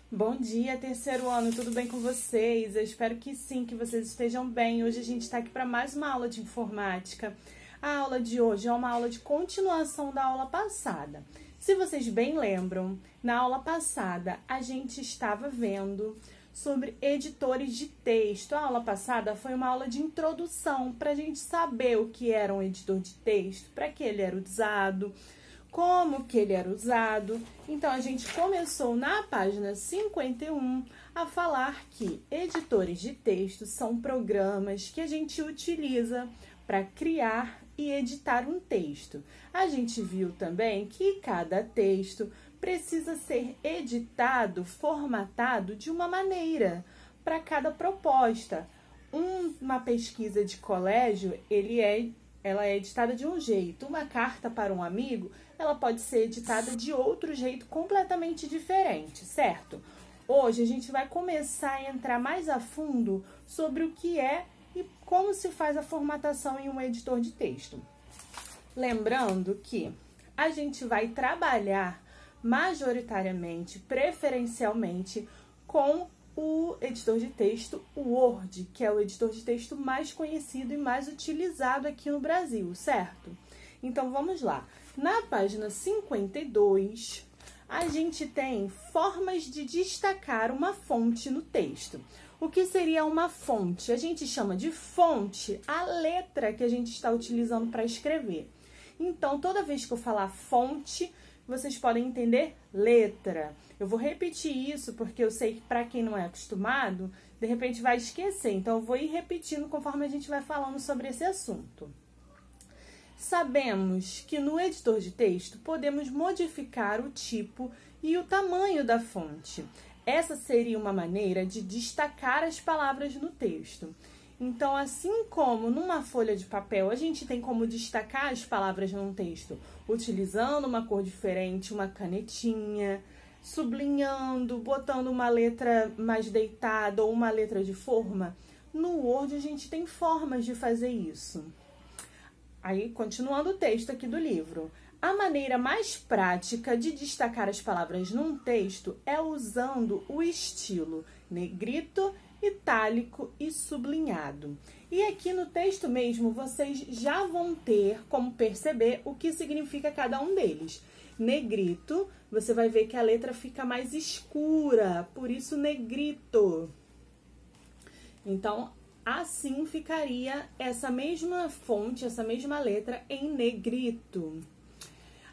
Bom dia, terceiro ano, tudo bem com vocês? Eu espero que sim, que vocês estejam bem. Hoje a gente está aqui para mais uma aula de informática. A aula de hoje é uma aula de continuação da aula passada. Se vocês bem lembram, na aula passada a gente estava vendo sobre editores de texto. A aula passada foi uma aula de introdução para a gente saber o que era um editor de texto, para que ele era usado, como que ele era usado. Então, a gente começou na página 51 a falar que editores de texto são programas que a gente utiliza para criar e editar um texto. A gente viu também que cada texto precisa ser editado, formatado de uma maneira para cada proposta. Uma pesquisa de colégio, ela é editada de um jeito. Uma carta para um amigo, ela pode ser editada de outro jeito completamente diferente, certo? Hoje a gente vai começar a entrar mais a fundo sobre o que é e como se faz a formatação em um editor de texto. Lembrando que a gente vai trabalhar majoritariamente, preferencialmente, com o editor de texto Word, que é o editor de texto mais conhecido e mais utilizado aqui no Brasil, certo? Então, vamos lá. Na página 52, a gente tem formas de destacar uma fonte no texto. O que seria uma fonte? A gente chama de fonte a letra que a gente está utilizando para escrever. Então, toda vez que eu falar fonte, vocês podem entender letra. Eu vou repetir isso porque eu sei que para quem não é acostumado, de repente vai esquecer. Então, eu vou ir repetindo conforme a gente vai falando sobre esse assunto. Sabemos que no editor de texto podemos modificar o tipo e o tamanho da fonte. Essa seria uma maneira de destacar as palavras no texto. Então, assim como numa folha de papel a gente tem como destacar as palavras num texto, utilizando uma cor diferente, uma canetinha, sublinhando, botando uma letra mais deitada ou uma letra de forma, no Word a gente tem formas de fazer isso. Aí, continuando o texto aqui do livro. A maneira mais prática de destacar as palavras num texto é usando o estilo negrito, itálico e sublinhado. E aqui no texto mesmo, vocês já vão ter como perceber o que significa cada um deles. Negrito, você vai ver que a letra fica mais escura, por isso negrito. Então, assim ficaria essa mesma fonte, essa mesma letra em negrito.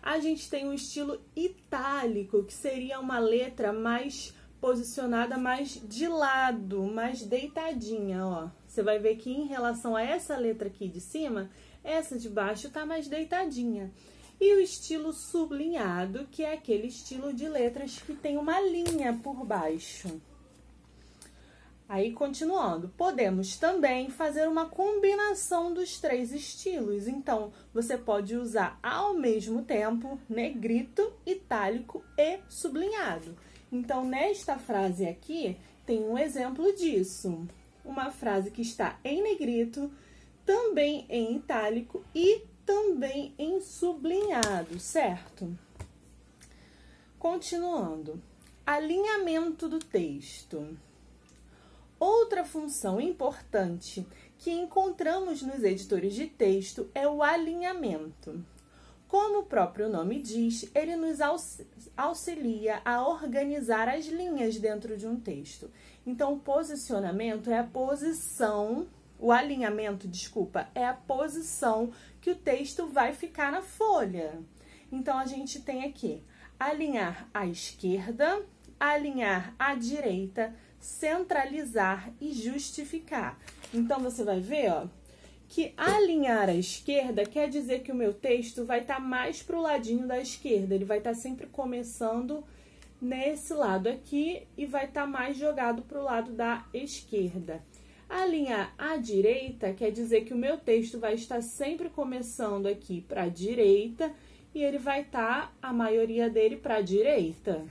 A gente tem o estilo itálico, que seria uma letra mais posicionada mais de lado, mais deitadinha, ó. Você vai ver que em relação a essa letra aqui de cima, essa de baixo tá mais deitadinha. E o estilo sublinhado, que é aquele estilo de letras que tem uma linha por baixo. Aí, continuando, podemos também fazer uma combinação dos três estilos. Então, você pode usar ao mesmo tempo negrito, itálico e sublinhado. Então, nesta frase aqui, tem um exemplo disso. Uma frase que está em negrito, também em itálico e também em sublinhado, certo? Continuando. Alinhamento do texto. Outra função importante que encontramos nos editores de texto é o alinhamento. Como o próprio nome diz, ele nos auxilia a organizar as linhas dentro de um texto. Então, o posicionamento é a posição, o alinhamento, desculpa, é a posição que o texto vai ficar na folha. Então, a gente tem aqui alinhar à esquerda, alinhar à direita, centralizar e justificar. Então, você vai ver, ó, que alinhar à esquerda quer dizer que o meu texto vai estar mais para o ladinho da esquerda. Ele vai estar sempre começando nesse lado aqui e vai estar mais jogado para o lado da esquerda. Alinhar à direita quer dizer que o meu texto vai estar sempre começando aqui para a direita e ele vai estar, a maioria dele, para a direita.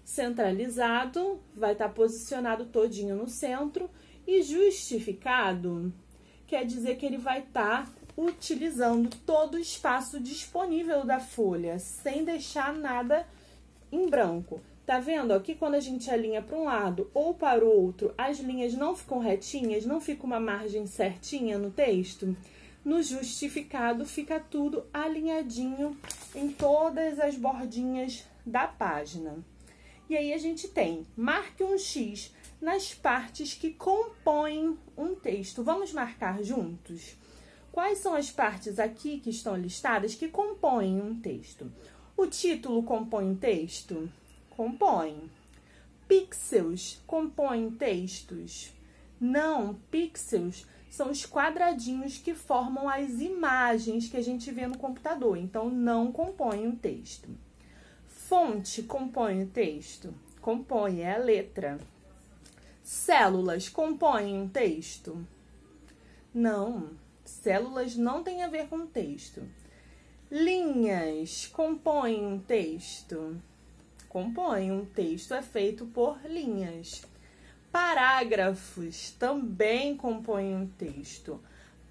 Centralizado, vai estar posicionado todinho no centro. E justificado quer dizer que ele vai estar utilizando todo o espaço disponível da folha, sem deixar nada em branco. Tá vendo? Aqui quando a gente alinha para um lado ou para o outro, as linhas não ficam retinhas, não fica uma margem certinha no texto. No justificado fica tudo alinhadinho em todas as bordinhas da página. E aí a gente tem, marque um X nas partes que compõem um texto. Vamos marcar juntos? Quais são as partes aqui que estão listadas que compõem um texto? O título compõe um texto? Compõe. Pixels compõem textos? Não, pixels são os quadradinhos que formam as imagens que a gente vê no computador, então não compõe um texto. Fonte compõe o texto? Compõe, é a letra. Células compõem um texto? Não, células não têm a ver com texto. Linhas compõem um texto? Compõe, um texto é feito por linhas. Parágrafos também compõem um texto.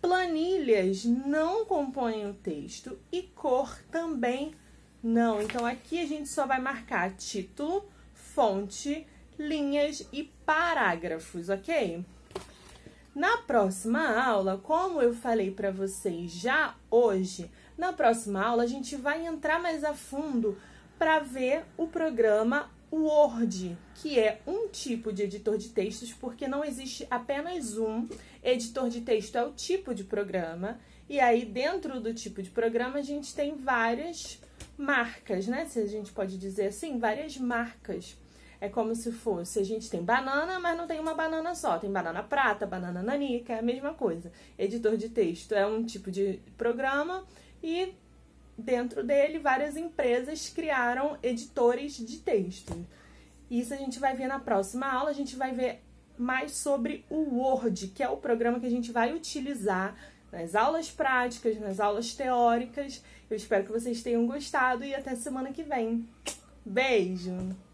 Planilhas não compõem um texto e cor também não. Então, aqui a gente só vai marcar título, fonte, linhas e parágrafos, ok? Na próxima aula, como eu falei para vocês já hoje, na próxima aula a gente vai entrar mais a fundo para ver o programa Word, que é um tipo de editor de textos, porque não existe apenas um editor de texto, é o tipo de programa. E aí, dentro do tipo de programa, a gente tem várias marcas, né? Se a gente pode dizer assim, várias marcas. É como se fosse, a gente tem banana, mas não tem uma banana só. Tem banana prata, banana nanica, é a mesma coisa. Editor de texto é um tipo de programa e dentro dele várias empresas criaram editores de texto. Isso a gente vai ver na próxima aula, a gente vai ver mais sobre o Word, que é o programa que a gente vai utilizar nas aulas práticas, nas aulas teóricas. Eu espero que vocês tenham gostado e até semana que vem. Beijo!